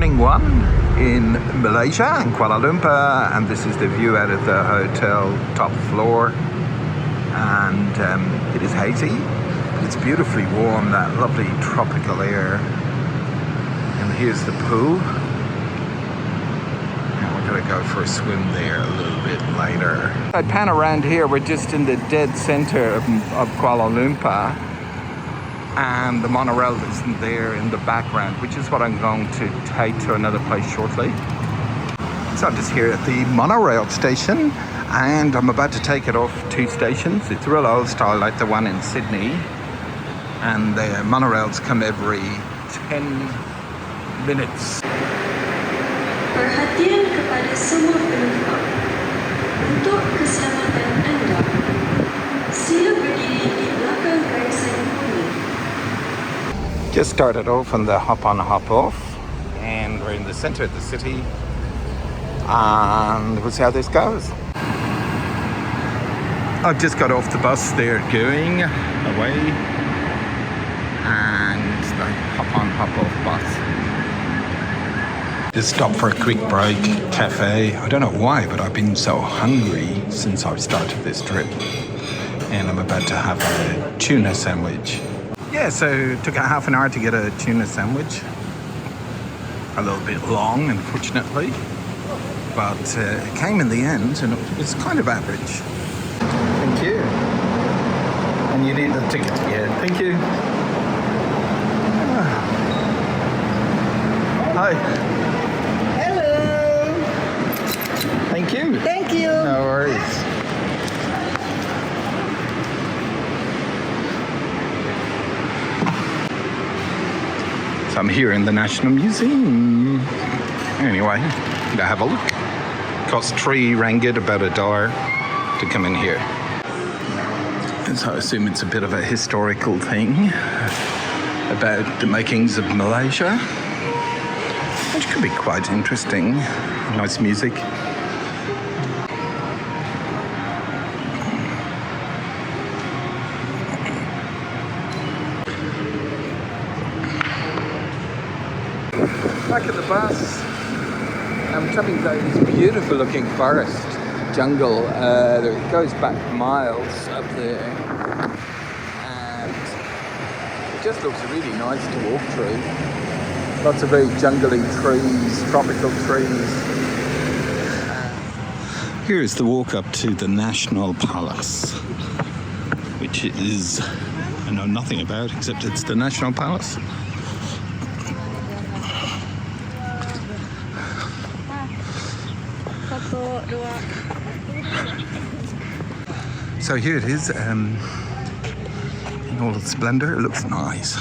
morning one in Malaysia, in Kuala Lumpur, and this is the view out of the hotel top floor. And it is hazy, but it's beautifully warm, that lovely tropical air. And here's the pool. And we're going to go for a swim there a little bit later. I pan around here, we're just in the dead center of Kuala Lumpur. And the monorail isn't there in the background, which is what I'm going to take to another place shortly. So I'm just here at the monorail station, and I'm about to take it off 2 stations. It's real old style, like the one in Sydney. And the monorails come every 10 minutes. Perhatian kepada semua penumpang. Untuk keselamatan anda, sila berdiri di belakang barisan kuning. Just started off on the hop on hop off, and we're in the center of the city, and we'll see how this goes. I've just got off the bus, they're going away, and the hop on hop off bus. Just stopped for a quick break, cafe. I don't know why, but I've been so hungry since I've started this trip, and I'm about to have a tuna sandwich. Yeah, so it took a half an hour to get a tuna sandwich. A little bit long, unfortunately. But it came in the end, and it was kind of average. Thank you. And you need the ticket. Yeah, thank you. Hi. Hello. Thank you. Thank you. No worries. I'm here in the National Museum. Anyway, go have a look. Costs 3 ringgit, about $1, to come in here. And so I assume it's a bit of a historical thing about the makings of Malaysia, which could be quite interesting. Nice music. Back at the bus, I'm coming down this beautiful looking forest jungle. It goes back miles up there, and it just looks really nice to walk through. Lots of very jungly trees, tropical trees. Here's the walk up to the National Palace, which is, I know nothing about except it's the National Palace. So here it is, in all its splendor. It looks nice.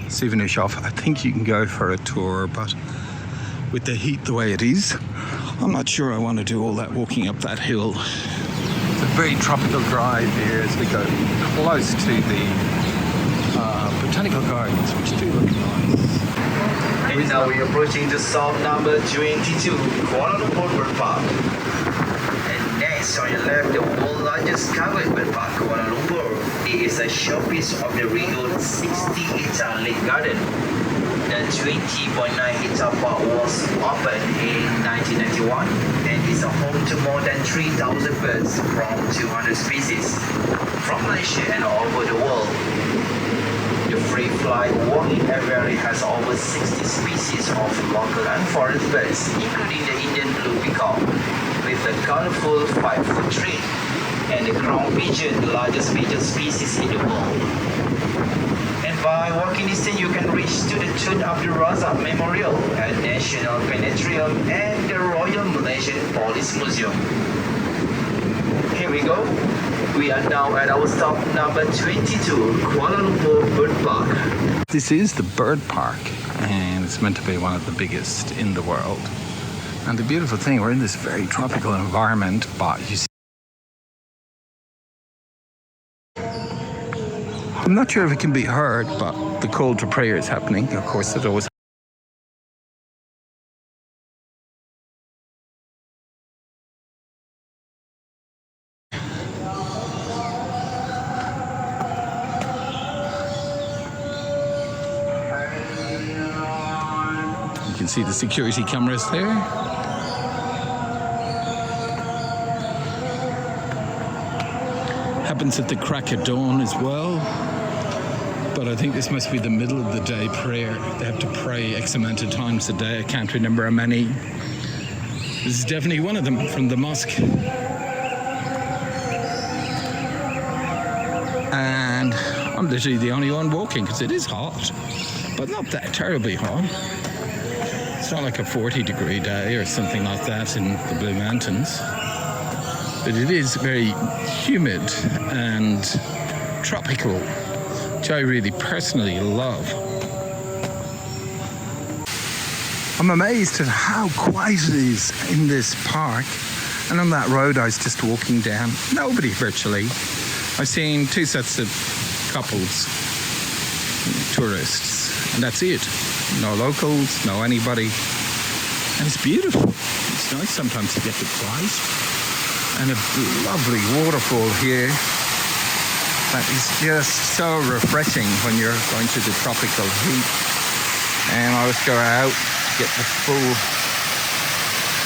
Souvenir shop. I think you can go for a tour, but with the heat the way it is, I'm not sure I want to do all that walking up that hill. It's a very tropical drive here as we go close to the botanical gardens, which do look nice. And now we're approaching the stop number 22, Kuala Lumpur Bird Park. And next on your left, the world's largest covered bird park, Kuala Lumpur. It is a showpiece of the renowned 60-hectare lake garden. The 20.9-hectare park was opened in 1991 and is a home to more than 3,000 birds from 200 species from Malaysia and all over the world. The free fly walking aviary has over 60 species of local and foreign birds, including the Indian blue peacock with a colorful 5-foot tree, and the crown pigeon, the largest pigeon species in the world. And by walking distance, you can reach to the Tun Abdul Razak Memorial, a national planetarium, and the Royal Malaysian Police Museum. Here we go. We are now at our stop number 22, Kuala Lumpur Bird Park. This is the bird park, and it's meant to be one of the biggest in the world. And the beautiful thing, we're in this very tropical environment, but you see, I'm not sure if it can be heard, but the call to prayer is happening. Of course, it always. You can see the security cameras there. Happens at the crack of dawn as well. But I think this must be the middle of the day prayer. They have to pray X amount of times a day. I can't remember how many. This is definitely one of them from the mosque. And I'm literally the only one walking because it is hot, but not that terribly hot. It's not like a 40-degree day or something like that in the Blue Mountains. But it is very humid and tropical, which I really personally love. I'm amazed at how quiet it is in this park. And on that road I was just walking down, nobody virtually. I've seen two sets of couples, tourists, and that's it. No locals, no anybody. And it's beautiful. It's nice sometimes to get the quiet. And a lovely waterfall here. That is just so refreshing when you're going through the tropical heat. And I always go out to get the full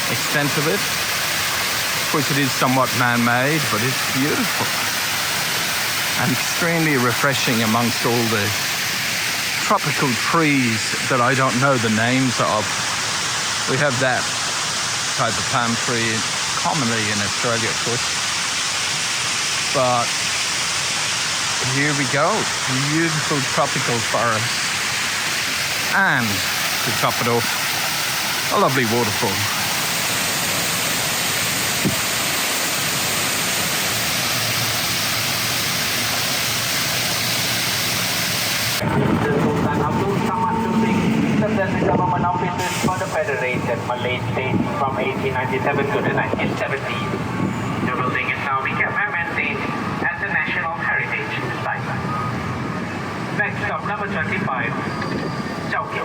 extent of it. Of course, it is somewhat man-made, but it's beautiful. And extremely refreshing amongst all the tropical trees that I don't know the names of. We have that type of palm tree commonly in Australia, of course. But here we go, beautiful tropical forest. And to top it off, a lovely waterfall. The government offices for the Federation Malay State from 1897 to the 1970s. The building is now become maintained as a National Heritage Site. Next stop number 25, Tokyo.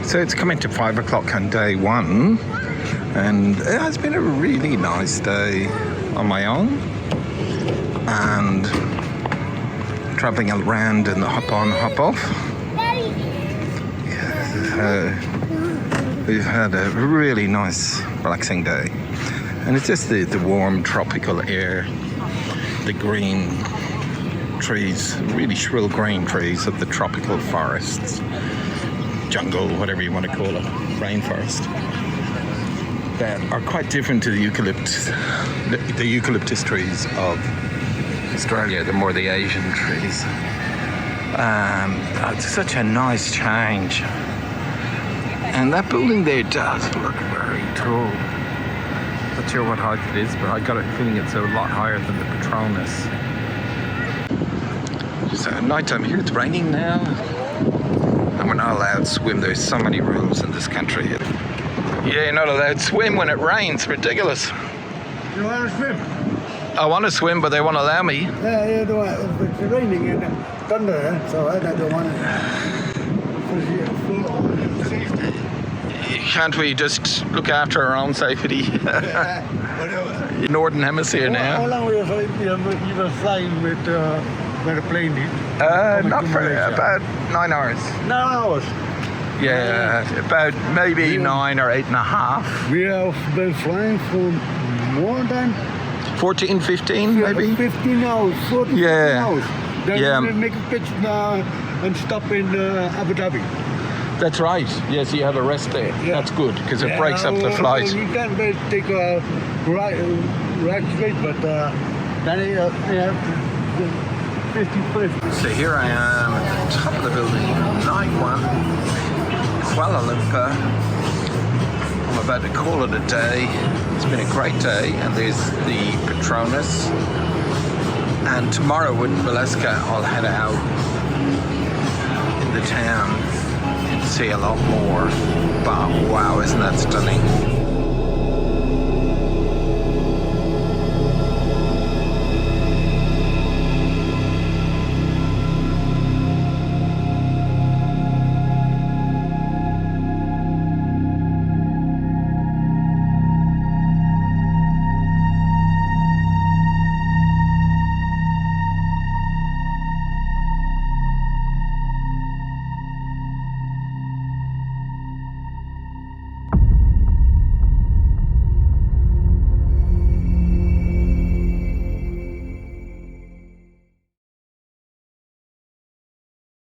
So it's coming to 5 o'clock on day one, and it has been a really nice day on my own, and traveling around in the hop on, hop off. We've had a really nice, relaxing day, and it's just the warm tropical air, the green trees, really shrill green trees of the tropical forests. Jungle, whatever you want to call it, rainforest, that are quite different to the eucalyptus trees of Australia, the more the Asian trees. It's such a nice change. And that building there does look very tall. Not sure what height it is, but I got a feeling it's a lot higher than the Petronas. So nighttime here, it's raining now. And we're not allowed to swim. There's so many rules in this country. Yeah, you're not allowed to swim when it rains. Ridiculous. You want to swim? I want to swim, but they won't allow me. Yeah, you don't want, if it's raining and thunder, so I don't want to. Can't we just look after our own safety? Whatever. Northern Hemisphere now. How long were you were flying with a plane? Not for about 9 hours. 9 hours. Yeah, about maybe 9 or 8.5. We have been flying for more than 14, 15 maybe? 15 hours, 14 Yeah. hours. Then Yeah. we make a pitch and stop in Abu Dhabi. That's right. Yes, you have a rest day. Yeah. That's good because it breaks up the well, flight. We can't take a right straight, but then I have 55. So here I am at the top of the building, night one, Kuala Lumpur. I'm about to call it a day. It's been a great day, and there's the Petronas. And tomorrow with Valeska, I'll head out in the town and see a lot more. But wow, isn't that stunning?